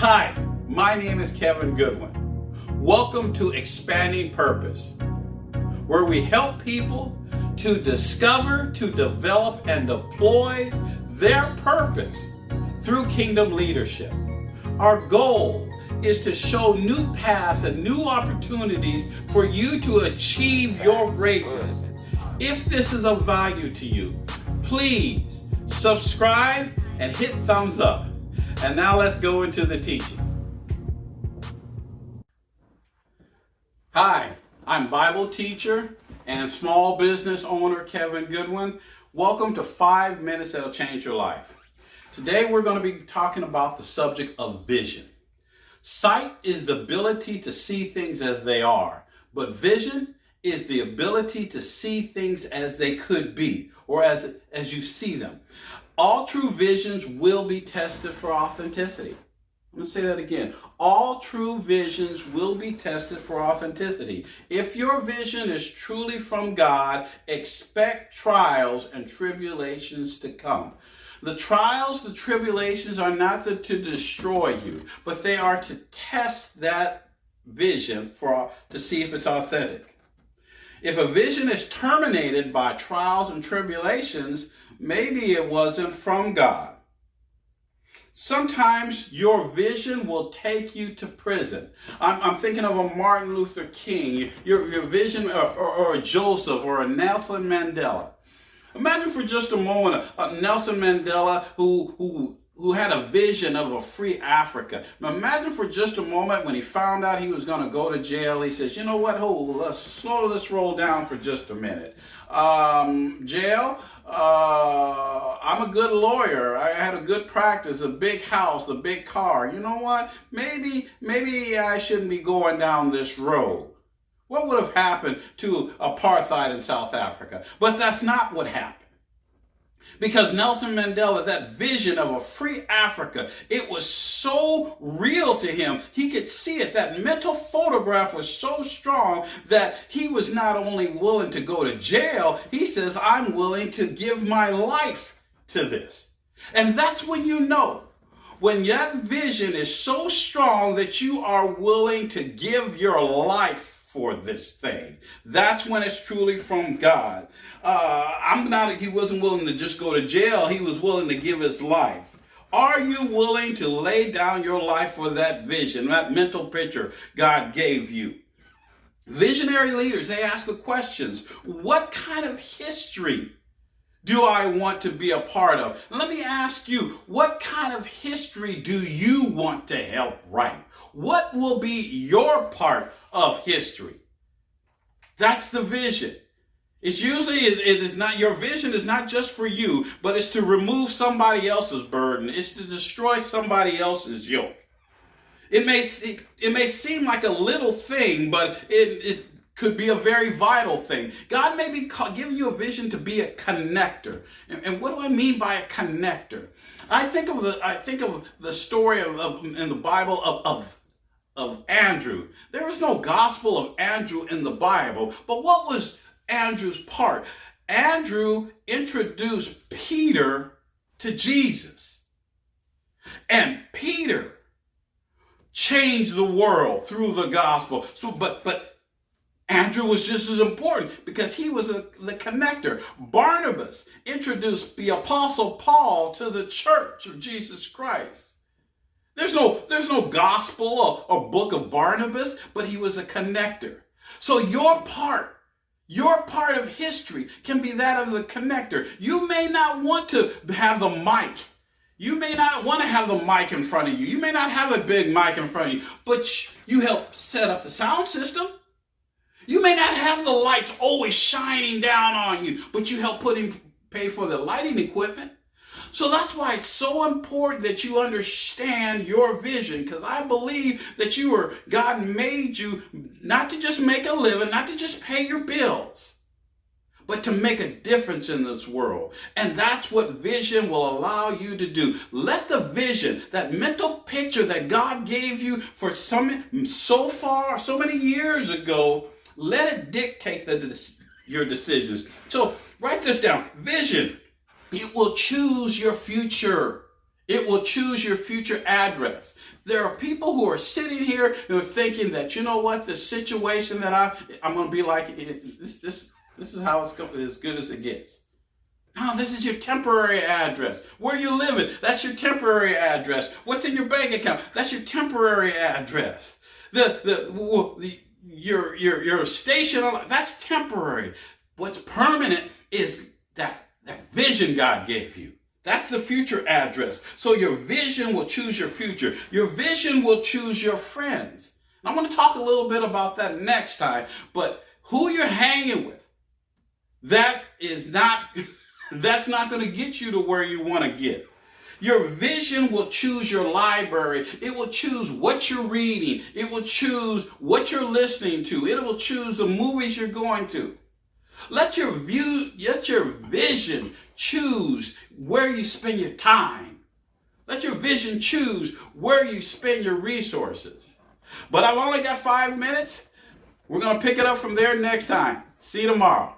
Hi, my name is Kevin Goodwin. Welcome to Expanding Purpose, where we help people to discover, to develop, and deploy their purpose through kingdom leadership. Our goal is to show new paths and new opportunities for you to achieve your greatness. If this is of value to you, please subscribe and hit thumbs up. And now let's go into the teaching. Hi, I'm Bible teacher and small business owner Kevin Goodwin. Welcome to 5 Minutes That'll Change Your Life. Today we're going to be talking about the subject of vision. Sight is the ability to see things as they are, but vision is the ability to see things as they could be, or as you see them. All true visions will be tested for authenticity. I'm going to say that again. All true visions will be tested for authenticity. If your vision is truly from God, expect trials and tribulations to come. The trials, the tribulations are not to destroy you, but they are to test that vision to see if it's authentic. If a vision is terminated by trials and tribulations, maybe it wasn't from God. Sometimes your vision will take you to prison. I'm thinking of a Martin Luther King, your vision, or a Joseph, or a Nelson Mandela. Imagine for just a moment a Nelson Mandela who had a vision of a free Africa. Now imagine for just a moment when he found out he was going to go to jail, he says, you know what, let's slow this roll down for just a minute. Jail, I'm a good lawyer. I had a good practice, a big house, a big car. You know what? Maybe I shouldn't be going down this road. What would have happened to apartheid in South Africa? But that's not what happened. Because Nelson Mandela, that vision of a free Africa, it was so real to him. He could see it. That mental photograph was so strong that he was not only willing to go to jail, he says, I'm willing to give my life to this. And that's when you know, when that vision is so strong that you are willing to give your life for this thing. That's when it's truly from God. He wasn't willing to just go to jail. He was willing to give his life. Are you willing to lay down your life for that vision, that mental picture God gave you? Visionary leaders, they ask the questions, what kind of history do I want to be a part of? And let me ask you, what kind of history do you want to help write? What will be your part of history? That's the vision. It's usually, it is not, your vision is not just for you, but it's to remove somebody else's burden. It's to destroy somebody else's yoke. It may seem like a little thing, but it could be a very vital thing. God may be giving you a vision to be a connector. And what do I mean by a connector? I think of the story in the Bible of Andrew. There is no gospel of Andrew in the Bible, but what was Andrew's part? Andrew introduced Peter to Jesus. And Peter changed the world through the gospel. But Andrew was just as important because he was the connector. Barnabas introduced the Apostle Paul to the church of Jesus Christ. There's no gospel or book of Barnabas, but he was a connector. So your part of history can be that of the connector. You may not want to have the mic. You may not want to have the mic in front of you. You may not have a big mic in front of you, but you help set up the sound system. You may not have the lights always shining down on you, but you help pay for the lighting equipment. So that's why it's so important that you understand your vision, because I believe that God made you not to just make a living, not to just pay your bills, but to make a difference in this world. And that's what vision will allow you to do. Let the vision, that mental picture that God gave you for so many years ago, let it dictate your decisions. So write this down. Vision. It will choose your future. It will choose your future address. There are people who are sitting here and are thinking that, you know what, the situation that I'm going to be like, this is how it's going, as good as it gets. No, this is your temporary address. Where you living, that's your temporary address. What's in your bank account, that's your temporary address. Your station, that's temporary. What's permanent is that vision God gave you. That's the future address. So your vision will choose your future. Your vision will choose your friends. I'm going to talk a little bit about that next time. But who you're hanging with, that's not going to get you to where you want to get. Your vision will choose your library. It will choose what you're reading. It will choose what you're listening to. It will choose the movies you're going to. Let your vision choose where you spend your time. Let your vision choose where you spend your resources. But I've only got 5 minutes. We're going to pick it up from there next time. See you tomorrow.